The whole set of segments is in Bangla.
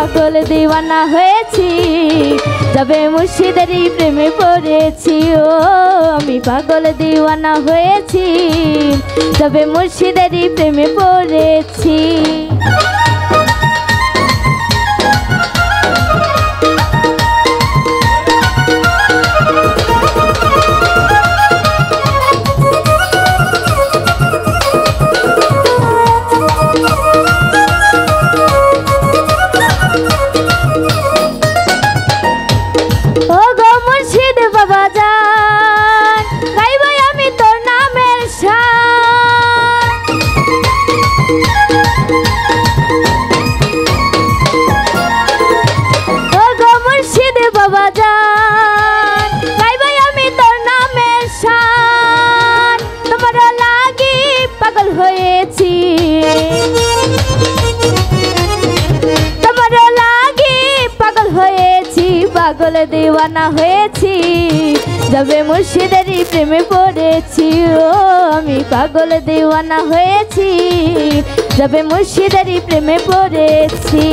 পাগল দিওয়ানা হয়েছি, যাবে মুর্শিদেরই প্রেমে পড়েছি। ও আমি পাগল দিওয়ানা হয়েছি, যাবে মুর্শিদেরই প্রেমে পড়েছি। ও গো মুর্শিদ বাবা জান, গাইব আমি তোর নামের শান। ও গো মুর্শিদ বাবা জান, গাইব আমি তোর নামের শান। তোমার লাগি পাগল হয়েছি, তোমার লাগি পাগল হয়েছি, পাগল দিওয়ানা হয়েছি, যাবে মুর্শিদেরই প্রেমে পড়েছি। ও আমি পাগল দিওয়ানা হয়েছি, যাবে মুর্শিদেরই প্রেমে পড়েছি।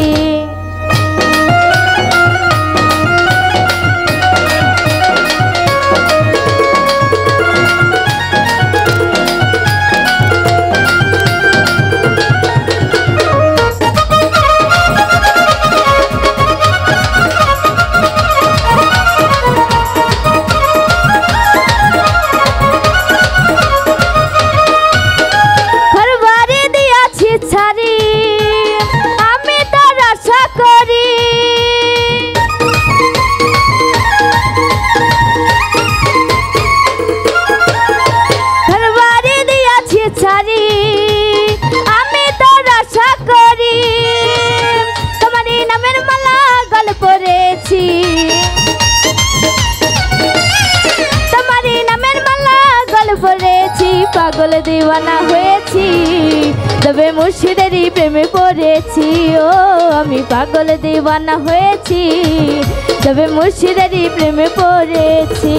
আমি তার আশা করি, ঘর বাড়ি দিয়াছি ছাড়ি, আমি তার আশা করি। তোমারই নামের মালা গলে পড়েছি, তোমারই নামের মালা গলে পড়েছি, পাগল দিওয়ানা হয়েছি, তবে মুর্শিদেরই প্রেমে পড়েছি। ও আমি পাগল দিওয়ানা হয়েছি, তবে মুর্শিদেরই প্রেমে পড়েছি।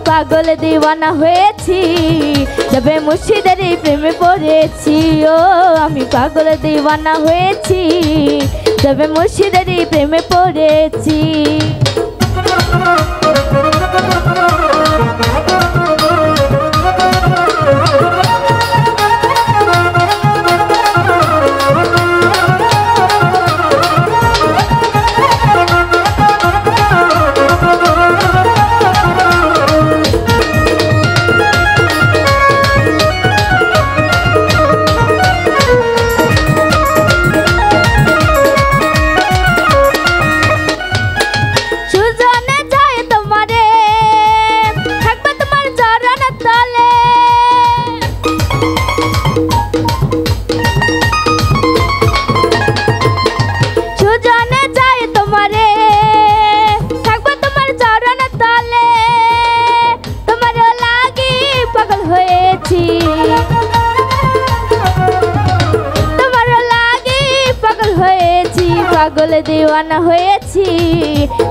পাগল দিওয়ানা হয়েছি, যাবে মুর্শিদেরই প্রেমে পড়েছি। ও আমি পাগল দিওয়ানা হয়েছি, যাবে মুর্শিদেরই প্রেমে পড়েছি। পাগল দিওয়ানা হয়েছি,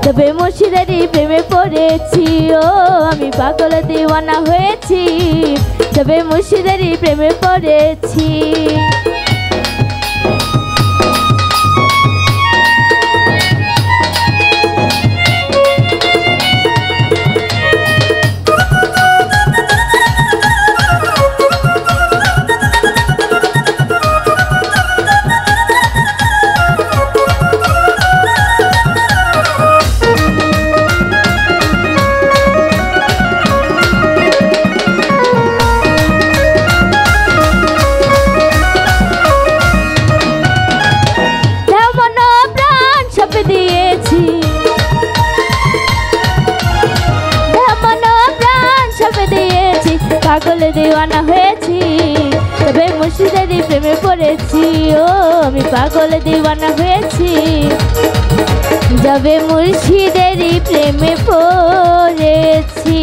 তবে মুর্শিদেরই প্রেমে পড়েছি। ও আমি পাগল দিওয়ানা হয়েছি, তবে মুর্শিদেরই প্রেমে পড়েছি। দিয়েছি, মন প্রাণ সব দিয়েছি, পাগল দিওয়ানা হয়েছি, তবে মুর্শিদেরই প্রেমে পড়েছি। ও আমি পাগল দিওয়ানা হয়েছি, যবে মুর্শিদেরই প্রেমে পড়েছি।